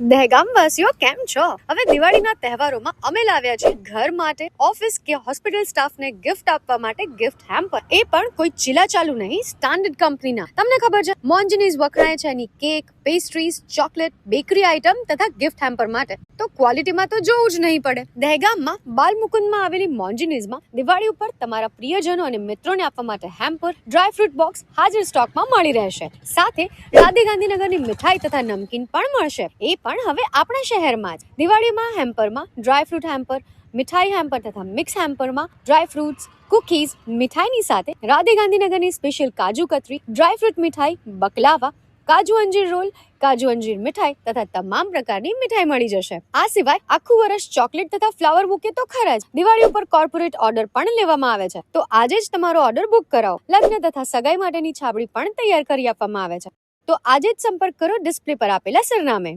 દહેગામ વાસીઓ કેમ છો? હવે દિવાળીના તહેવારોમાં અમે લાવ્યા છે ઘર માટે, ઓફિસ કે હોસ્પિટલ સ્ટાફને ગિફ્ટ આપવા માટે ગિફ્ટ હેમ્પર. એ પણ કોઈ ચીલા ચાલુ નહીં, સ્ટાન્ડર્ડ કંપનીના. તમને ખબર છે મોન્જનીઝ વખણાય છે એની cake, pastries, chocolate, bakery item તથા ગિફ્ટ હેમ્પર માટે. તો ક્વોલિટીમાં તો જોવું જ નહીં પડે. દહેગામમાં બાલમુકુંદમાં આવેલી મોન્જનીઝમાં દિવાળી ઉપર તમારા પ્રિયજનો અને મિત્રોને આપવા માટે હેમ્પર, ડ્રાયફ્રૂટ બોક્સ હાજર સ્ટોકમાં મળી રહેશે. સાથે રાધે ગાંધીનગરની મીઠાઈ તથા નમકીન પણ મળશે. એ પણ હવે આપણા શહેરમાં જ. દિવાળીમાં હેમ્પરમાં ડ્રાયફ્રૂટ હેમ્પર, મીઠાઈ હેમ્પર તથા મિક્સ હેમ્પરમાં ડ્રાયફ્રૂટ્સ, કુકીઝ, મીઠાઈની સાથે રાધે ગાંધીનગરની સ્પેશિયલ કાજુ કતરી, ડ્રાયફ્રૂટ મીઠાઈ, બકલાવા, કાજુ અંજીર રોલ, કાજુ અંજીર મીઠાઈ તથા તમામ પ્રકારની મીઠાઈ મળી જશે. આ સિવાય આખું વર્ષ ચોકલેટ તથા ફ્લાવર બુકે તો ખરા જ, દિવાળી ઉપર કોર્પોરેટ ઓર્ડર પણ લેવામાં આવે છે. તો આજે જ તમારો ઓર્ડર બુક કરાવો. લગ્ન તથા સગાઈ માટેની છાબડી પણ તૈયાર કરી આપવામાં આવે છે. તો આજે જ સંપર્ક કરો ડિસ્પ્લે પર આપેલા સરનામે.